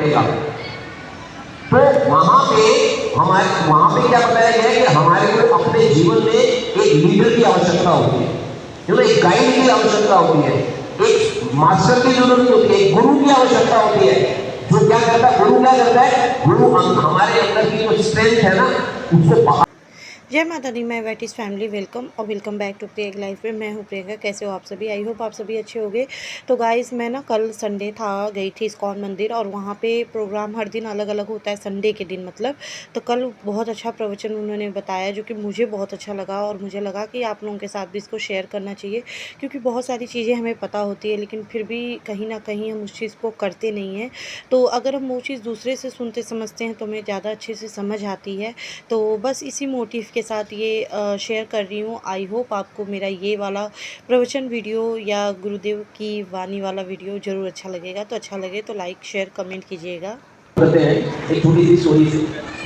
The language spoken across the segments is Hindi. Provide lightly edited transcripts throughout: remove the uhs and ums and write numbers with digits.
रहेगा। तो वहाँ पे क्या बताया गया है कि हमारे को अपने जीवन में एक लीडर की आवश्यकता होती है, एक गाइड की आवश्यकता होती है, एक मास्टर की जरूरत होती है, एक गुरु की आवश्यकता होती है। जो क्या करता है, गुरु क्या करता है, गुरु हमारे अंदर की जो स्ट्रेंथ है ना उसको बाहर। जय माता दी, मैं वैटिस फैमिली वेलकम और welcome back to Priyanka life में। मैं हूँ प्रियंका। कैसे हो आप सभी? आई होप आप सभी अच्छे होंगे। तो गाइस, मैं ना कल संडे था, गई थी इस्कॉन मंदिर, और वहाँ पे प्रोग्राम हर दिन अलग अलग होता है, संडे के दिन मतलब। तो कल बहुत अच्छा प्रवचन उन्होंने बताया जो कि मुझे बहुत अच्छा लगा, और मुझे लगा कि आप लोगों के साथ भी इसको शेयर करना चाहिए, क्योंकि बहुत सारी चीज़ें हमें पता होती है लेकिन फिर भी कहीं ना कहीं हम उस चीज़ को करते नहीं हैं। तो अगर हम वो चीज़ दूसरे से सुनते समझते हैं तो हमें ज़्यादा अच्छे से समझ आती है। तो बस इसी मोटिव के साथ ये शेयर कर रही हूँ। आई होप आपको मेरा ये वाला प्रवचन वीडियो या गुरुदेव की वाणी वाला वीडियो ज़रूर अच्छा लगेगा। तो अच्छा लगे तो लाइक शेयर कमेंट कीजिएगा। करते हैं एक छोटी सी स्टोरी से।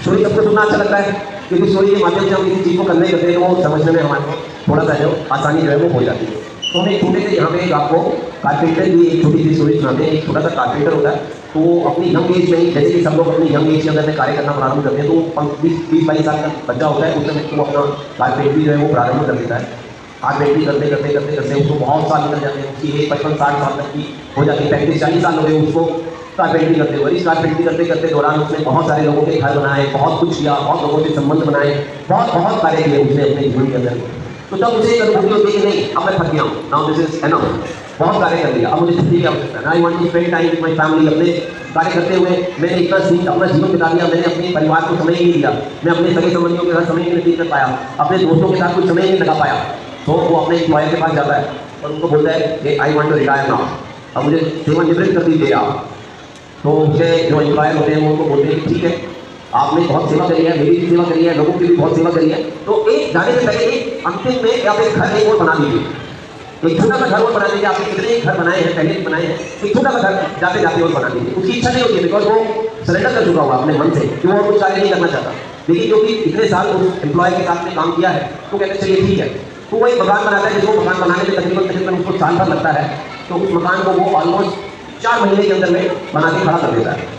स्टोरी सबको सुनना अच्छा लगता है, क्योंकि स्टोरी के माध्यम से हम किसी चीज़ को कन्वे करते हैं तो वो समझने में हमारे को थोड़ा सा जो आसानी जो है वो हो जाती है। तो हम एक छोटे से यहाँ पे एक आपको कारपेंटर की एक छोटी सी स्टोरी सुनाते हैं। एक छोटा सा कारपेंटर होता है, तो वो अपनी यंग एज में ही, जैसे कि सब लोग अपनी यंग एज के अंदर में कार्य करना प्रारंभ करते हैं, तो 20-22 साल का बच्चा होता है, उस समय वो अपना कारपेंटरी जो है वो प्रारंभ कर देता है। कारपेंटरी करते करते करते करते उसको बहुत साल निकल जाते हैं, उसकी एज 55-60 साल तक की हो जाती है, 35-40 साल हो गए उसको कारपेंटरी करते हुए। इस कारपेंटरी करते करते दौरान उसने बहुत सारे लोगों के घर बनाए, बहुत कुछ किया, बहुत लोगों से संबंध बनाए, बहुत बहुत कार्य किए उसने अपने जीवन के अंदर। तो तब उसे एक अनुभूति होती है कि नहीं, अब मैं थक गया हूँ, नाउ दिस इज एनफ, बहुत कार्य कर लिया, अब मुझे छुट्टी की आवश्यकता है। I want to spend time with my family. अपने कार्य करते हुए मैंने इतना अपना जीवन बिता दिया, मैंने अपने परिवार को समय नहीं दिया, मैं अपने सगे संबंधियों के साथ समय नहीं कर पाया, अपने दोस्तों के साथ कुछ समय नहीं लगा पाया। तो वो अपने एम्प्लॉयर के पास जाता है और उनको बोलता है कि I want to retire now, अब मुझे सेवानिवृत्त कर दीजिए आप। तो उसके जो एम्प्लॉयर होते हैं वो उनको बोलते हैं कि ठीक है, आपने बहुत सेवा करी है, मेरी भी सेवा करी है, लोगों की भी बहुत सेवा करी है, तो एक जाने से पहले एक अंतिम में आप एक घर एक और बना दीजिए, एक छोटा सा घर और बना दीजिए। आपने कितने घर बनाए हैं, पहले भी बनाए हैं, एक छोटा सा घर जाते जाते और बना दीजिए। उसकी इच्छा नहीं होती है, बिकॉज वो सरेंडर कर चुका होगा अपने मन से कि वो और कुछ कार्य नहीं करना चाहता, लेकिन क्योंकि इतने साल उस एम्प्लॉय के साथ में काम किया है तो कहते चलिए ठीक है। तो वो एक मकान बनाता है, जिसको मकान बनाने में तकरीबन उसको साल भर लगता है, तो उस मकान को वो ऑलमोस्ट 4 महीने के अंदर में बना के खड़ा कर देता है।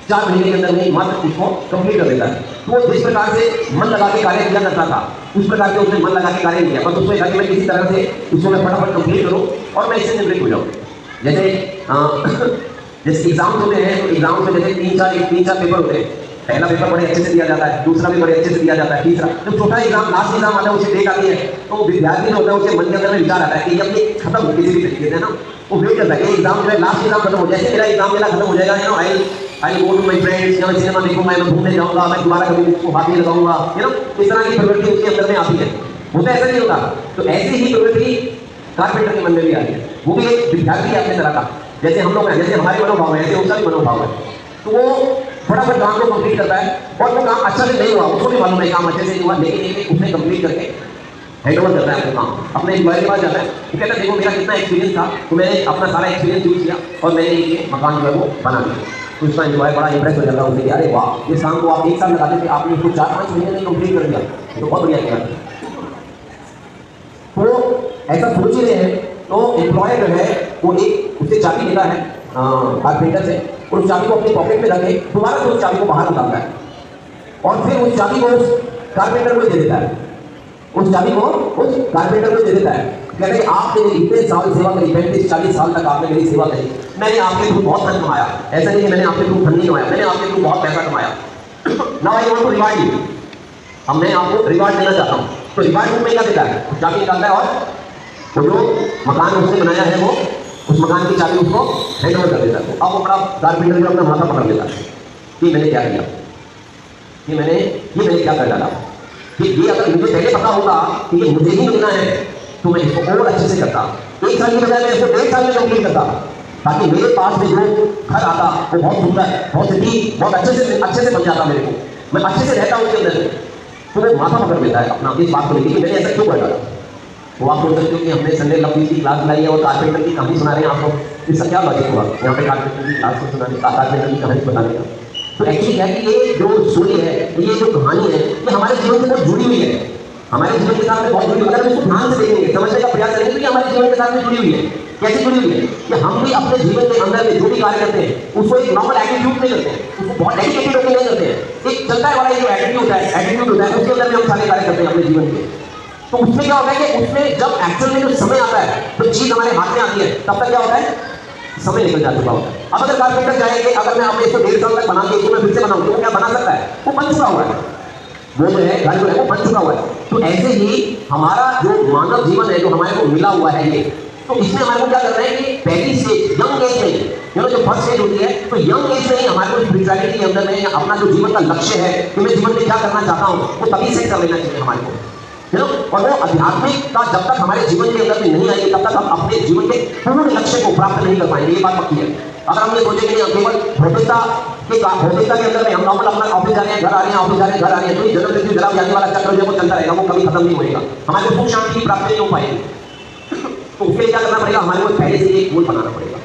4 महीने के अंदर में मात्र उसको कंप्लीट कर देता है। तो वो जिस प्रकार से मन लगा के कार्य किया करता था, उस प्रकार के उसने मन लगा के कार्य किया, बस उसको लगा कि मैं किसी तरह से उसको मैं फटाफट कंप्लीट करूँ और मैं इससे निवृत्त हो जाऊँ। जैसे जैसे एग्जाम्स होते हैं, तो एग्जाम्स में जैसे 3-4 पेपर होते हैं। पहला पेपर बड़े अच्छे से दिया जाता है, दूसरा भी बड़े अच्छे से दिया जाता है, तीसरा जब छोटा एग्जाम लास्ट एग्जाम आता है उसे डेट आती है, तो विद्यार्थी जो होता है उसके मन के अंदर में विचार आता है कि ये अपनी खत्म हो किसी भी तरीके से ना, वो वेट करता है कि एग्जाम जो है लास्ट एग्जाम खत्म हो जाए, जैसे मेरा एग्जाम मेरा खत्म हो जाएगा, you know I go to my friends, मैं सिनेमा देखूंगा, मैं घूमने जाऊंगा, मैं दोबारा कभी उसको हाथ नहीं लगाऊंगा, यू नो इस तरह की प्रवृत्ति उसके अंदर में आती है। होता ऐसा नहीं होता। तो ऐसी ही प्रवृत्ति कारपेंटर के मन में भी आ रही है, वो भी एक विद्यार्थी है अपने तरह का, जैसे हम लोग हैं, जैसे हमारे मनोभाव है, ऐसे उसका भी मनोभाव है। तो वो फटाफट काम को कंप्लीट करता है, और वो काम अच्छा से नहीं हुआ, उसको भी मालूम है काम अच्छे से नहीं हुआ, लेकिन उसने कंप्लीट करके हैंड ओवर करता है अपना काम, अपने एम्प्लॉय के पास जाता है। वो कहता है देखो मेरा कितना एक्सपीरियंस था, तो मैंने अपना सारा एक्सपीरियंस यूज किया और मैंने ये मकान जो है वो बना दिया। तो उसका एम्प्लॉय बड़ा इंप्रेस हो जाता है उससे कि अरे वाह, इस काम को आप 1 साल लगाते थे, आपने इसको 4-5 महीने में कंप्लीट कर दिया, तो बहुत बढ़िया किया। तो ऐसा सोच ही रहे हैं, तो एम्प्लॉय जो है वो एक उससे चाबी लेता है कारपेंटर से, और उस चाबी को अपनी पॉकेट में रखे दोबारा से उस चाबी को बाहर निकालता है और फिर उस चाबी को उस कारपेंटर को दे देता है। उस चाबी को उस कारपेंटर को दे देता है, कहते हैं आपने मेरी इतने साल सेवा करी, 35-40 साल तक आपने मेरी सेवा करी, मैंने आपके थ्रू बहुत धन कमाया, ऐसा नहीं कि मैंने आपके थ्रू धन नहीं कमाया, मैंने आपके थ्रू बहुत पैसा कमाया। Now I want to reward you, अब मैं आपको रिवार्ड देना चाहता हूँ। तो रिवार्ड में क्या देता है, उस चाबी निकालता है और वो जो मकान उसने बनाया है वो उस मकान की चाबी उसको हैंड ओवर कर देता है। तो अब वो बड़ा कारपेंटर में अपना माथा पकड़ लेता है कि मैंने क्या किया, ये मैंने क्या कर डाला, कि ये अगर मुझे पहले पता होगा कि ये मुझे ही मिलना है तो मैं इसको और अच्छे से करता, 1 साल की बजाय मैं इसको 1.5 साल में कंप्लीट करता, ताकि मेरे पास में जो घर आता वो बहुत सुंदर, बहुत सिटी, बहुत अच्छे से बन जाता, मेरे को मैं अच्छे से रहता उसके अंदर। तो वो माथा पकड़ लेता है अपना इस बात को लेकर कि मैंने ऐसा क्यों कर डाला। वो आप बोल सकते हो कि हमने संडे लव की क्लास लाई है और कारपेंटर की कहानी सुना रहे हैं आपको, इसका क्या लॉजिक हुआ यहाँ पे कारपेंटर की क्लास को सुनाने का, कारपेंटर की कहानी बताने का। तो एक्चुअली क्या है कि ये जो स्टोरी है, ये जो कहानी है, ये हमारे जीवन से बहुत जुड़ी हुई है, हमारे जीवन के साथ में बहुत जुड़ी हुई है। अगर इसको ध्यान से देखेंगे, समझने का प्रयास करेंगे तो ये हमारे जीवन के साथ में जुड़ी हुई है। कैसे जुड़ी हुई है कि हम भी अपने जीवन के अंदर में जो भी कार्य करते हैं उसको एक नॉर्मल एटीट्यूड नहीं करते हैं, उसको बहुत डेडिकेटेड होकर नहीं करते हैं। एक चलता है वाला जो एटीट्यूड होता है उसके अंदर में हम सारे कार्य करते हैं अपने जीवन के। तो उसमें क्या होता है कि उसमें जब एक्चुअल में जो समय आता है, तो चीज हमारे हाथ में आती है, तब तक क्या होता है, समय निकल जा चुका होता है। अब अगर कारपेंटर जाएंगे, अगर मैं अपने इसको 1.5 साल तक बना के इसको मैं फिर से बनाऊं तो क्या बना सकता है, वो बन चुका हुआ है, वो जो है घर जो है वो बन चुका हुआ है। तो ऐसे ही हमारा जो मानव जीवन है जो हमारे को मिला हुआ है ये, तो इसमें हमारे को क्या करना है कि पहली स्टेज यंग एज में, जो फर्स्ट स्टेज होती है, तो यंग एज में ही हमारे को स्पिरिचुअलिटी के अंदर में अपना जो जीवन का लक्ष्य है कि मैं जीवन में क्या करना चाहता हूँ वो तभी सेट कर लेना चाहिए हमारे को, है ना। और वो आध्यात्मिकता जब तक हमारे जीवन के अंदर में नहीं आएगी तब तक हम अपने जीवन के पूर्ण लक्ष्य को प्राप्त नहीं कर पाएंगे, ये बात पक्की है। अगर हम ये सोचेंगे कि केवल भौतिकता के अंदर में हम नॉर्मल अपना ऑफिस जा रहे हैं, घर आ रहे हैं, ऑफिस जा रहे हैं, घर आ रहे हैं, तो ये जन्म मृत्यु जरा व्याधि वाला चक्र जो चलता रहेगा, वो कभी खत्म नहीं होगा, हमारे को सुख शांति की प्राप्ति नहीं हो पाएगी। तो उसके लिए क्या करना पड़ेगा, हमारे को पहले से एक गोल बनाना पड़ेगा।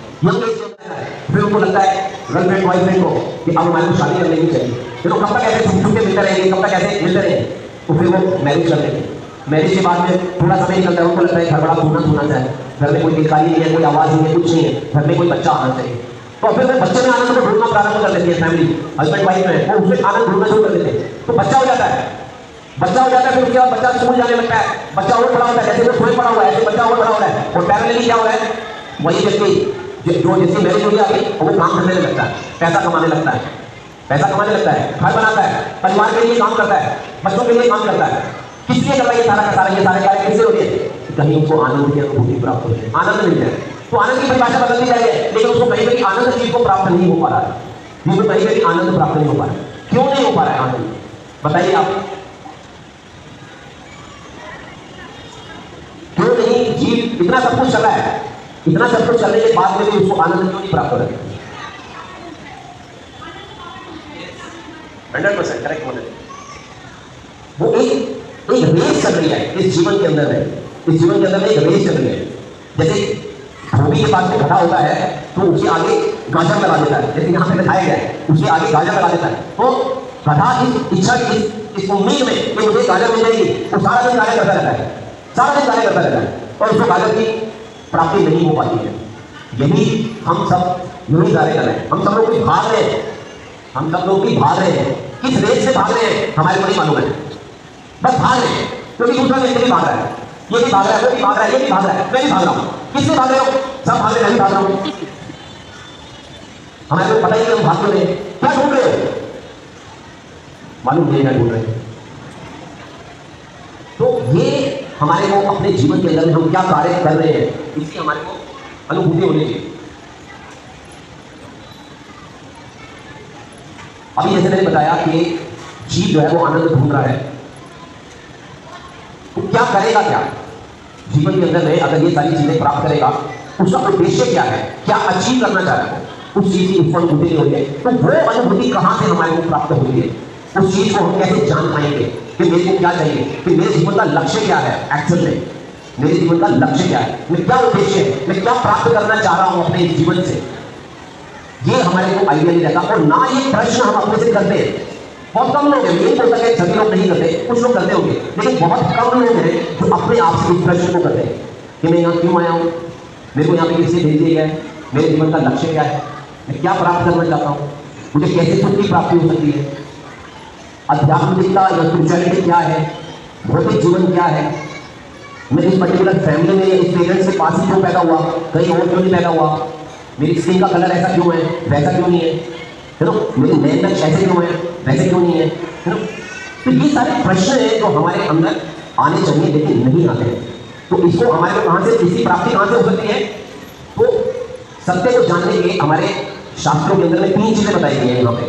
फिर उनको लगता है गर्लफ्रेंड बॉयफ्रेंड को कि अब हमारे को शादी कर लेनी चाहिए, तो कब तक ऐसे छूट के मिलते रहेंगे, कब तक ऐसे मिलते रहेंगे, तो फिर वो मैरिज कर लेंगे। मैरिज के बाद में थोड़ा समय निकलता है, उनको लगता है घर बड़ा सुनना चाहिए, घर में कोई दिखाई नहीं है, कोई आवाज़ नहीं है, कुछ नहीं है, घर में कोई बच्चा आना चाहिए। तो फिर वो बच्चे में आनंद को ढूंढना प्रारंभ कर देती है फैमिली, हस्बैंड वाइफ में वो उसमें आनंद ढूंढना शुरू कर देते हैं। तो बच्चा हो जाता है, फिर उसके बाद बच्चा स्कूल जाने लगता है, बच्चा और बड़ा होता है, जैसे वो सोए पड़ा हुआ है ऐसे बच्चा और बड़ा हो रहा है। और पैरेलली क्या हो रहा है, वही व्यक्ति जो जिसकी मैरिज हुई आगे वो काम करने लगता है, पैसा कमाने लगता है, घर बनाता है, परिवार के लिए काम करता है, बच्चों के लिए काम करता है। किस लिए कर रहा है ये सारा का सारा, ये सारे कार्य किससे हो रहे हैं, कहीं उनको आनंद की अनुभूति प्राप्त हो जाए, आनंद मिल जाए। तो आनंद की परिभाषा बदलती जा रही है, लेकिन उसको कहीं कहीं आनंद चीज को प्राप्त नहीं हो पा रहा है, क्योंकि कहीं कहीं आनंद प्राप्त नहीं हो पा रहा है। क्यों नहीं हो पा रहा है आनंद, बताइए आप, क्यों नहीं? जीव इतना सब कुछ चला है, इतना सब कुछ चलने के बाद में भी उसको आनंद क्यों नहीं प्राप्त हो रहा है? 100% करेक्ट बोले। वो एक रेस चल रही है इस जीवन के अंदर में, इस जीवन के अंदर में एक रेस चल रही है। जैसे धोबी के पास में गधा होता है तो उसके आगे गाजर लगा देता है, जैसे यहाँ पे दिखाया गया है, उसके आगे गाजर लगा देता है। तो गधा इस इच्छा इस उम्मीद में कि मुझे गाजर मिल जाएगी, वो सारा दिन कार्य करता रहता है, और उसको गाजर की प्राप्ति नहीं हो पाती है। यही हम सब यही कार्य कर रहे हैं, हम सब लोग भी भाग रहे हैं, किस रेस से भाग रहे हैं हमारे को नहीं मालूम है, बस भाग रहे हैं। क्योंकि दूसरा व्यक्ति भी भाग रहा है, ये भी भाग रहा है, वो भी भाग रहा है, ये भी भाग रहा है, मैं भी भाग रहा हूँ। किससे भाग रहे हो? सब भाग रहे हैं, मैं भी भाग रहा हूँ। हमारे को पता ही नहीं हम भाग रहे हैं, क्या ढूंढ रहे हो मालूम नहीं, क्या ढूंढ रहे हैं। तो ये हमारे को अपने जीवन के अंदर में हम क्या कार्य कर रहे हैं इसकी हमारे को अनुभूति होनी चाहिए। अभी जैसे मैंने बताया कि जीव जो है वो आनंद ढूंढ रहा है, तो क्या करेगा, क्या जीवन के अंदर में अगर ये सारी चीजें प्राप्त करेगा, उसका उद्देश्य क्या है, क्या अचीव करना चाह रहा है, उस चीज की उसको अनुभूति होती है। तो वो अनुभूति कहां से हमारे को प्राप्त होती है, उस चीज को हम कैसे जान पाएंगे कि मेरे को क्या चाहिए, कि मेरे जीवन का लक्ष्य क्या है, एक्चुअल में मेरे जीवन का लक्ष्य क्या है, मैं क्या उद्देश्य है, मैं क्या प्राप्त करना चाह रहा हूं अपने जीवन से, ये हमारे को आइडिया नहीं रहता। और ना ये प्रश्न हम अपने से करते हैं, बहुत कम लोग हैं, ये बोल सकते सभी लोग नहीं करते, कुछ लोग करते होंगे, लेकिन बहुत कम लोग हैं जो अपने आप से इस प्रश्न को करते हैं कि मैं यहाँ क्यों आया हूँ, मेरे को यहाँ पे किससे भेज दिया गया है, मेरे जीवन का लक्ष्य क्या है, मैं क्या प्राप्त करना चाहता हूँ, मुझे कैसे सुख की प्राप्ति हो सकती है, आध्यात्मिकता या स्पिरिचुअलिटी क्या है, भौतिक जीवन क्या है, मैं इस पर्टिकुलर फैमिली में इस पेरेंट्स के पास ही क्यों पैदा हुआ, कहीं और क्यों नहीं पैदा हुआ, मेरी स्किन का कलर ऐसा क्यों है, वैसा क्यों नहीं है ना, मेरी नैन नक्श ऐसे क्यों है, वैसे क्यों नहीं है ना। तो ये सारे प्रश्न हैं जो हमारे अंदर आने चाहिए लेकिन नहीं आते हैं। तो इसको हमारे को कहाँ से, इसकी प्राप्ति कहाँ से हो सकती है? तो सत्य को जानने के हमारे शास्त्रों के अंदर में 3 चीजें बताई गई हैं यहाँ पे,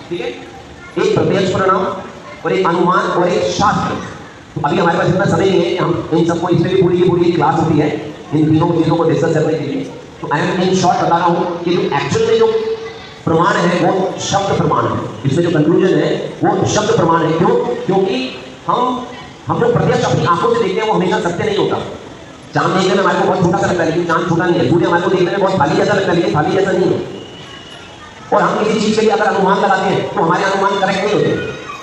ठीक है। एक प्रत्यक्ष परिणाम और एक अनुमान और एक शास्त्र। तो अभी हमारे पास इतना समय नहीं है कि हम इन सबको, इसमें भी पूरी क्लास होती है इन तीनों चीज़ों को डिस्कस करने के लिए। तो आई एम इन शॉर्ट बता रहा हूँ कि जो एक्चुअल में जो प्रमाण है वो शब्द प्रमाण है, इसमें जो कंक्लूजन है वो शब्द प्रमाण है। क्यों? क्योंकि हम जो प्रत्यक्ष अपनी आंखों से देखते हैं वो हमेशा सत्य नहीं होता। चांद देखने में हमारे को बहुत छोटा सा लगता है लेकिन चांद छोटा नहीं है, सूर्य हमारे को देखने में बहुत खाली जैसा लगता है लेकिन खाली जैसा नहीं है। और हम किसी चीज के लिए अगर अनुमान लगाते हैं तो हमारे अनुमान करेक्ट नहीं होते।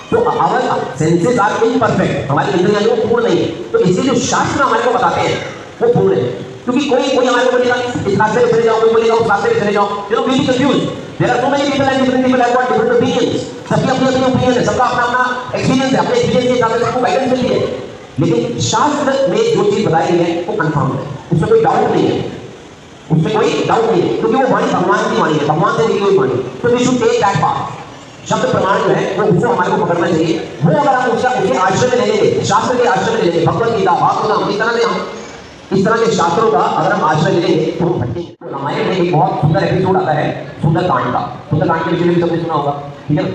तो आवर सेंसेस आर इम्परफेक्ट, हमारी इंद्रियां जो पूर्ण नहीं है। तो इसलिए जो शास्त्र हमारे को बताते हैं वो पूर्ण है। क्योंकि कोई हमारे को बोलेगा इस रास्ते से चले जाओ, कोई बोलेगा उस रास्ते से चले जाओ, you know we be confused. There are so many people and different people have got different opinions, सबकी अपनी अपनी ओपिनियन है, सबका अपना अपना एक्सपीरियंस है, अपने एक्सपीरियंस के हिसाब से सबको गाइडेंस मिलती है। लेकिन शास्त्र में जो चीज बताई गई है वो कंफर्म है, उसमें कोई डाउट नहीं है, उसमें कोई डाउट नहीं है, क्योंकि वो वाणी भगवान की वाणी है, भगवान से निकली हुई वाणी। तो we should take that path. शब्द प्रमाण जो है वो उसको हमारे को पकड़ना चाहिए। वो अगर हम उसके आश्रय में ले लेंगे, शास्त्र के आश्रय में ले लेंगे, भगवत गीता, भागवत, इस तरह से हम इस तरह के शास्त्रों का अगर हम आश्रय लेंगे तो हम भटकेंगे। तो रामायण में एक बहुत सुंदर एपिसोड आता है सुंदरकांड का। सुंदरकांड के विषय में भी सबने सुना होगा, ठीक है ना?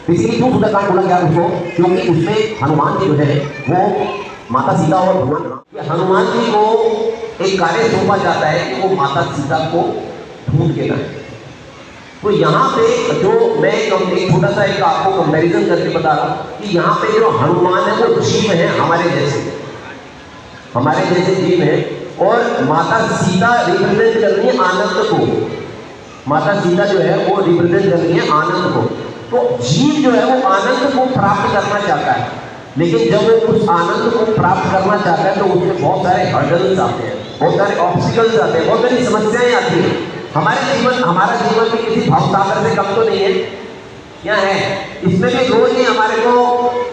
बेसिकली क्यों सुंदरकांड बोला गया उसको? क्योंकि उसमें हनुमान जी जो है वो माता सीता और भगवान राम, हनुमान जी को एक कार्य सौंपा जाता है कि वो माता सीता को ढूंढ के लाए। तो यहाँ पे जो मैं एक छोटा सा एक आपको कंपैरिजन करके बता रहा हूँ कि यहाँ पे जो हनुमान है वो जीव है, हमारे जैसे जीव है, और माता सीता रिप्रेजेंट कर रही है आनंद को। माता सीता जो है वो रिप्रेजेंट कर रही है आनंद को। तो जीव जो है वो आनंद को प्राप्त करना चाहता है, लेकिन जब वो उस आनंद को प्राप्त करना चाहता है तो उसमें बहुत सारे हर्डल्स आते हैं, बहुत सारे ऑब्स्टिकल्स आते हैं, बहुत सारी समस्याएं आती हैं। हमारा जीवन भी किसी भवसागर से कम तो नहीं है, क्या है? इसमें भी रोज ही हमारे को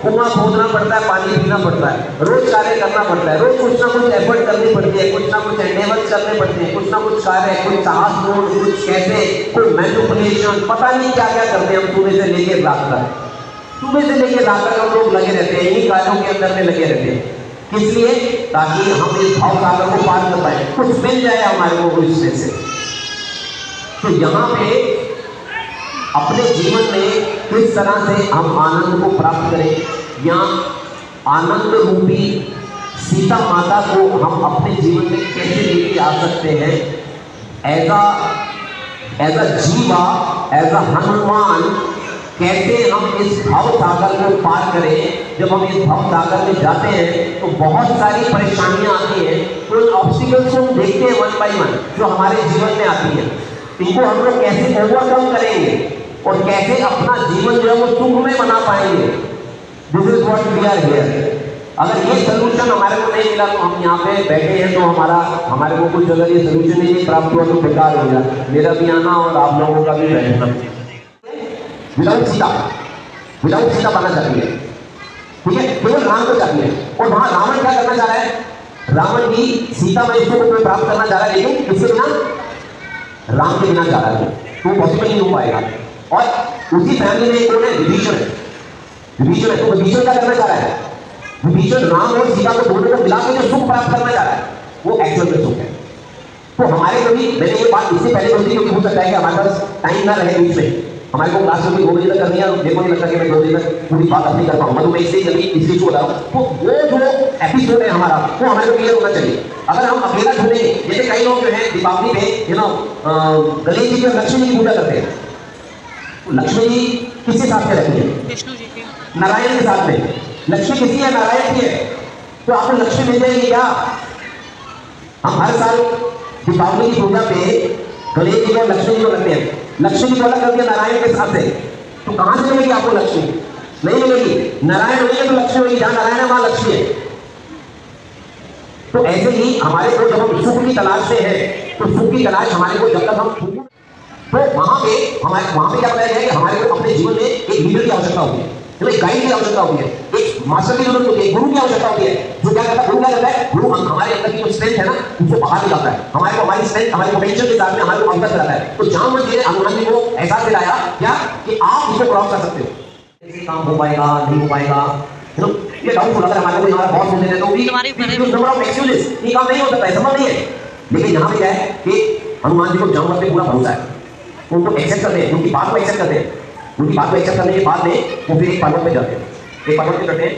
कुआं खोदना पड़ता है, पानी पीना पड़ता है, रोज कार्य करना पड़ता है, रोज कुछ ना कुछ एफर्ट करनी पड़ती है, कुछ ना कुछ एंडेवर्स करने पड़ते हैं, कुछ ना कुछ कार्य, कुछ साहसपूर्ण, कुछ कैसे, कोई मैनिपुलेशन, पता नहीं क्या क्या करते हैं हम सुबह से लेकर रात तक। सुबह से लेकर रात तक हम लोग लगे रहते हैं, इन्हीं कार्यों के अंदर में लगे रहते हैं। किस लिए? ताकि हम इस भाव सागर को पार कर पाए, कुछ मिल जाए हमारे को इसमें से। तो यहाँ पे अपने जीवन में किस तरह से हम आनंद को प्राप्त करें, या आनंद रूपी सीता माता को हम अपने जीवन में कैसे लेके आ सकते हैं, एज अ जीवा, एज अ हनुमान, कैसे हम इस भव सागर को पार करें। जब हम इस भव सागर में जाते हैं तो बहुत सारी परेशानियां आती हैं, तो उन ऑब्स्टिकल्स को हम देखते हैं वन बाय वन जो हमारे जीवन में आती है। इनको हम लोग कैसे ओवरकम करेंगे और कैसे अपना जीवन जो है वो सुखमय बना पाएंगे। This is what we are here. अगर ये सोल्यूशन हमारे को नहीं मिला तो हम यहाँ पे बैठे हैं, तो हमारे को कुछ अगर ये सोल्यूशन ही नहीं प्राप्त हुआ तो बेकार हो गया मेरा भी आना और आप लोगों का भी रहना। विदाउट सीता पाना चाहती है, ठीक है, केवल राम को चाहती है। और वहां रावण क्या करना चाह रहा है? रावण भी सीता महेश्वर को प्राप्त करना चाह रहा है, लेकिन किसके बिना? राम के बिना चाह रहा है, तो पॉसिबल नहीं हो पाएगा। और उसी फैमिली में एक कौन है? विभीषण है। तो विभीषण क्या करना चाह रहा है? विभीषण राम और सीता को दोनों को मिला के जो सुख प्राप्त करना चाह रहा है वो एक्चुअल में सुख है। तो हमारे को भी, मैंने ये बात इससे पहले बोली क्योंकि हो सकता है कि हमारे पास टाइम ना रहे बीच में, हमारे को क्लास में 2 बजे तक करनी है और मेरे को नहीं लगता कि मैं 2 बजे तक पूरी बात अपनी कर पाऊंगा, तो मैं इसलिए छोड़ रहा हूँ। तो वो जो एपिसोड है हमारा वो हमारे को क्लियर होना चाहिए। अगर हम अकेला ढूंढेंगे, जैसे कई लोग जो है दीपावली पे गणेश जी और लक्ष्मी जी की पूजा करते हैं, तो लक्ष्मी जी किसके साथ में रहती है? विष्णु जी के, नारायण के साथ में। लक्ष्मी किसी है? नारायण की है। तो आपको लक्ष्मी मिल जाएगी क्या? हम हर साल दीपावली की पूजा पे गणेश जी को लक्ष्मी जी को रखते हैं, लक्ष्मी जी को अलग कर दिया नारायण के साथ से, तो कहां से मिलेगी आपको लक्ष्मी? नहीं मिलेगी। नारायण होगी तो लक्ष्मी होगी, जहां नारायण है वहां लक्ष्मी है। तो ऐसे ही हमारे को जब हम सुख की तलाश में है, तो सुख की तलाश हमारे को जब तक हम तो वहां पे क्या बताया गया कि हमारे को अपने जीवन में एक लीडर की आवश्यकता होती है, एक गाइड की आवश्यकता होती है, एक मास्टर की जरूरत होती है, गुरु की आवश्यकता होती है। जो क्या करता है? गुरु क्या करता है? गुरु हमारे अंदर की जो स्ट्रेंथ है ना उसको बाहर निकालता है, हमारे को हमारी स्ट्रेंथ, हमारे पोटेंशियल के साथ में हमारे को अवगत कराता है। तो जहां मुझे हनुमान जी को एहसास दिलाया क्या कि आप इसको क्रॉस कर सकते हो, ऐसे काम हो पाएगा नहीं हो पाएगा, ये डाउट अगर हमारे को हमारा बॉस बोलते हैं तो भी नंबर ऑफ एक्सक्यूजेस, ये काम नहीं हो सकता है, संभव नहीं है। लेकिन यहाँ पे क्या है कि हनुमान जी को जानवर पे पूरा भरोसा है, उनको एक्सेप्ट करते हैं, उनकी बात को एक्सेप्ट करते हैं। उनकी बात को एक्सेप्ट करने के बाद में वो फिर एक पर्वत पे जाते हैं, एक पर्वत पे चढ़ते हैं।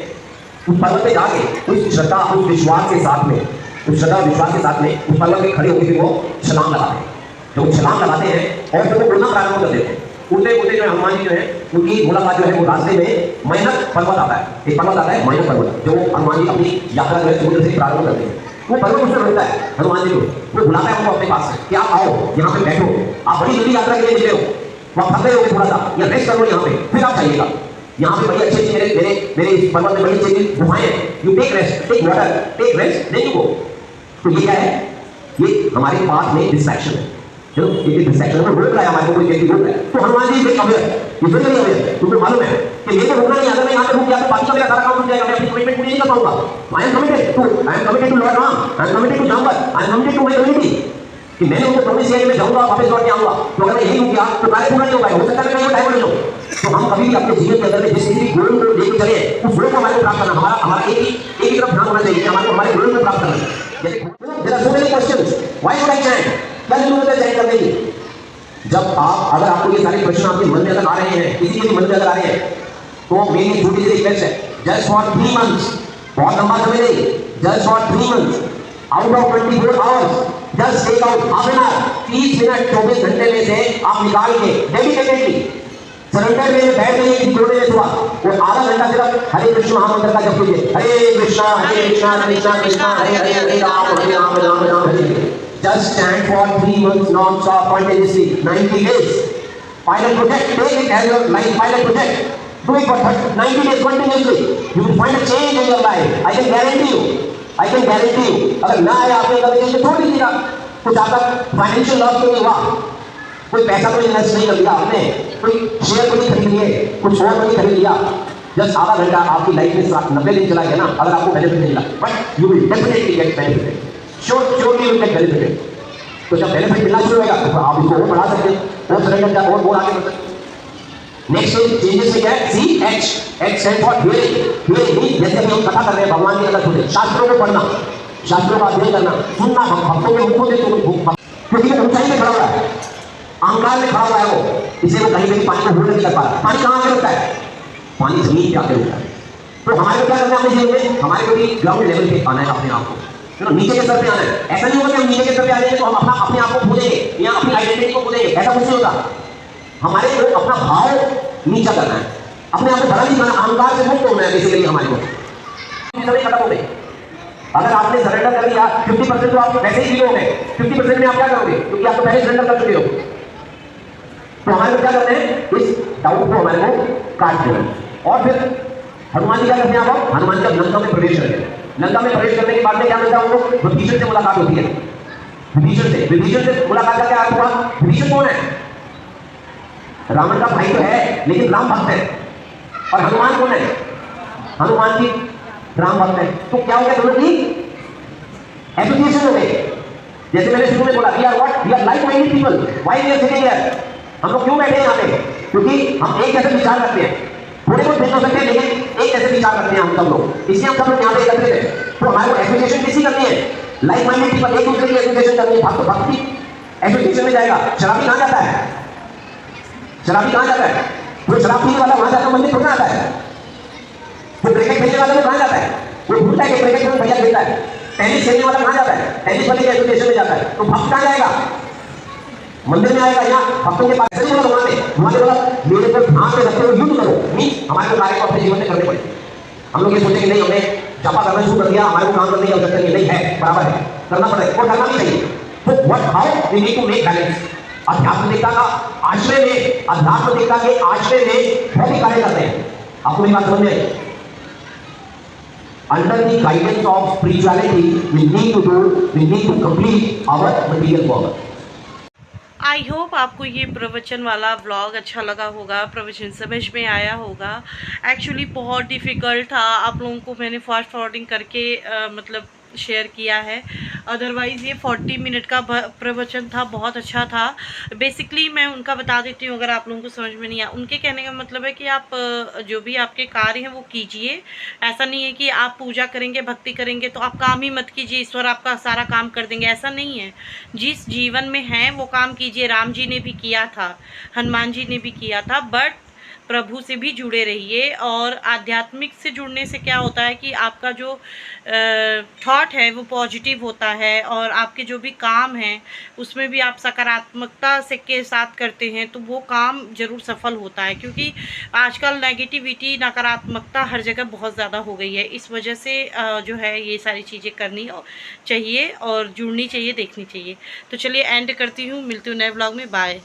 उस पर्वत पे जाके उस श्रद्धा, उस विश्वास के साथ में, उस श्रद्धा विश्वास के साथ में उस पर्वत पे खड़े होकर फिर वो छलांग लगाते हैं। जब छलांग लगाते हैं और फिर वो उड़ना प्रारंभ कर देते हैं, उड़ते उड़ते जो हनुमान जी जो है उनकी मुलाकात जो है वो रास्ते में मेहनत पर्वत आता है, एक पर्वत आता है मेहनत पर्वत, जो हनुमान जी अपनी यात्रा जो है समुद्र से प्रारंभ करते हैं। वो पर्वत उससे मिलता है हनुमान जी को, वो बुलाता है उनको अपने पास कि आप आओ यहाँ पे बैठो, आप बड़ी लंबी यात्रा के लिए निकले हो, वहाँ थक गए हो थोड़ा सा, या रेस्ट करो यहाँ पे, फिर आप जाइएगा। यहाँ पे बड़ी अच्छी अच्छी मेरे इस पर्वत में बड़ी अच्छी गुफाएं हैं, you take rest, take water, take rest, then you go. तो ये क्या है, ये हमारे पास में डिस्ट्रैक्शन है। चलो ये डिस्ट्रैक्शन में रोक रहा है हमारे को, कोई व्यक्ति रोक रहा है, तो हनुमान जी एक अवेयर, ये फिर नहीं अवेयर, क्योंकि मालूम है कि मेरे को रोकना नहीं, अगर मैं यहाँ पे रुक गया तो बाकी का मेरा सारा काम रुक जाएगा, मैं अपनी कमिटमेंट पूरी नहीं कर पाऊंगा। I am committed to lord Ram, I am committed to Jamwant, I am committed to my community, कि मैंने उनको प्रॉमिस किया कि मैं जाऊंगा वापस लौट के आऊंगा, तो अगर मैं यही रुक गया तो कार्य पूरा नहीं हो पाएगा, हो सकता है मैं डाइवर्ट हो। तो हम कभी भी अपने जीवन के अंदर में जिस किसी भी गोल को लेकर चले, उस गोल को हमारे को प्राप्त करना, हमारा एक ही तरफ ध्यान होना चाहिए कि हमारे गोल को प्राप्त करना। जैसे there are so many questions, why should I chant, क्या जरूरत है चैंट करने की? जब अगर आपको ये सारे प्रश्न आपके मन में अगर आ रहे हैं, किसी के भी मन में अगर आ रहे हैं, तो मेरी छोटी सी रिक्वेस्ट है, जस्ट फॉर 3 मंथ्स, बहुत लंबा समय नहीं, just for 3 months out of 24 hours, just take out half an hour, 30 minute 24 घंटे में से आप निकाल के डेडिकेटेडली सरेंडर में बैठ गए कि जोड़ने में हुआ, और आधा घंटा सिर्फ हरे कृष्ण महामंत्र का जप कीजिए, हरे कृष्णा कृष्णा कृष्णा हरे हरे, हरे Ram Ram Ram Hare Hare. Just stand for 3 months non-stop continuously, 90 days. Pilot project, take it as your life pilot project. Do it for 90 days continuously. You will find a change in your life. I can guarantee you. I can guarantee you. अगर ना आए आपने कभी तो छोड़ दीजिएगा। कुछ आपका फाइनेंशियल लॉस तो नहीं हुआ, कोई पैसा तो इन्वेस्ट नहीं कर लिया आपने, कोई शेयर को नहीं खरीद लिए, कुछ और नहीं खरीद लिया। जस्ट आधा घंटा आपकी लाइफ में 90 दिन चला गया ना, अगर आपको बेनिफिट नहीं मिला, but you will definitely get benefit, surely you will get benefit. तो जब बेनिफिट मिलना शुरू होगा तो आप इसको और बढ़ा सकते हैं, और सरेंडर जा और आगे बढ़ सकते हैं। नेक्स्ट चेंजेस में क्या है, C H stand for hearing. Hearing means जैसे कि हम कथा कर रहे हैं भगवान की कथा सुनते, शास्त्रों को पढ़ना, शास्त्रों का अध्ययन करना, सुनना, भक्तों के मुखों से क्योंकि वो ऊंचाई में खड़ा हुआ है, अहंकार में खड़ा हुआ है वो, इसे वो कहीं पानी को होल्ड नहीं कर पा रहा। पानी कहाँ आके रुकता है, पानी जमीन पे आके रुकता है। तो हमारे को क्या करना है अपने जीवन में, हमारे को भी ग्राउंड लेवल पे आना है अपने आप को, नीचे के स्तर पे आना है। ऐसा नहीं होगा कि हम नीचे के स्तर पे आ जाएंगे तो हम अपने आप को भूलेंगे या अपनी आइडेंटिटी को भूलेंगे, ऐसा कुछ नहीं होता। हमारे को अपना भाव नीचा करना है, अपने आप को बड़ा नहीं करना, अहंकार से मुक्त होना है। बेसिकली हमारे को खत्म हो गई। अगर आपने सरेंडर कर दिया 50% तो आप वैसे ही हो गए, 50% में आप क्या करोगे, क्योंकि आप तो पहले सरेंडर कर चुके हो। तो हमारे को क्या करते हैं, इस डाउट को हमारे को काट देना। और फिर हनुमान जी क्या करते हैं, आप हनुमान जी लंका में प्रवेश करते हैं। लंका में प्रवेश करने के बाद में क्या मिलता है उनको, विभीषण से मुलाकात होती है। विभीषण से मुलाकात का क्या अर्थ हुआ, विभीषण कौन है, रावण का भाई तो है लेकिन राम भक्त है। और हनुमान कौन है, हनुमान जी राम भक्त है। तो क्या हो गया, दोनों की एसोसिएशन हो गई। जैसे मैंने शुरू में बोला, we are what, we are like minded people. Why we are sitting here, हम लोग क्यों बैठे हैं यहाँ पे, क्योंकि हम एक जैसे विचार रखते हैं। थोड़े बहुत भिन्न हो सकते हैं लेकिन एक जैसे विचार रखते हैं हम सब लोग, इसलिए हम सब लोग यहाँ पे एकत्रित हैं। तो हमारे को एसोसिएशन किसी करनी है, लाइक माइंडेड पीपल, एक दूसरे की एसोसिएशन करनी है। भक्त भक्ति एसोसिएशन में जाएगा। शराबी कहाँ जाता है, शराबी कहाँ जाता है, वो शराब पीने वाला वहां जाकर मंदिर थोड़ा आता है। वो क्रिकेट खेलने वाला कहाँ जाता है, वो भूलता है कि क्रिकेट में भैया खेलता है। टेनिस खेलने वाला कहाँ जाता है, टेनिस वाले के एसोसिएशन में जाता है। तो भक्त कहाँ जाएगा, मंदिर में आएगा या भक्तों के पास। ऐसे बोला भगवान ने बोला मेरे को ध्यान में रखते हुए युद्ध करो, मीन्स हमारे को कार्य को अपने जीवन में करने पड़े। हम लोग ये सोचे कि नहीं हमने जापा करना शुरू कर दिया, हमारे को काम करने की आवश्यकता नहीं है, बराबर है, करना पड़ेगा और करना भी चाहिए। तो what how we need to make balance. आध्यात्मिकता का आश्रय में, आध्यात्मिकता के आश्रय में बहुत कार्य करते हैं। आपको मेरी बात समझ में आई, under the guidance of spirituality we need to complete our material work. I hope आपको ये प्रवचन वाला व्लॉग अच्छा लगा होगा, प्रवचन समझ में आया होगा। एक्चुअली बहुत डिफ़िकल्ट था, आप लोगों को मैंने फास्ट फॉरवर्डिंग करके मतलब शेयर किया है। अदरवाइज़ ये 40 मिनट का प्रवचन था, बहुत अच्छा था। बेसिकली मैं उनका बता देती हूँ अगर आप लोगों को समझ में नहीं आया। उनके कहने का मतलब है कि आप जो भी आपके कार्य हैं वो कीजिए। ऐसा नहीं है कि आप पूजा करेंगे, भक्ति करेंगे तो आप काम ही मत कीजिए, ईश्वर आपका सारा काम कर देंगे, ऐसा नहीं है। जिस जीवन में है वो काम कीजिए। राम जी ने भी किया था, हनुमान जी ने भी किया था, बट प्रभु से भी जुड़े रहिए। और आध्यात्मिक से जुड़ने से क्या होता है कि आपका जो थॉट है वो पॉजिटिव होता है, और आपके जो भी काम हैं उसमें भी आप सकारात्मकता से के साथ करते हैं तो वो काम ज़रूर सफल होता है। क्योंकि आजकल नेगेटिविटी, नकारात्मकता हर जगह बहुत ज़्यादा हो गई है। इस वजह से जो है ये सारी चीज़ें करनी चाहिए और जुड़नी चाहिए, देखनी चाहिए। तो चलिए एंड करती हूँ, मिलती हूँ नए ब्लॉग में, बाय।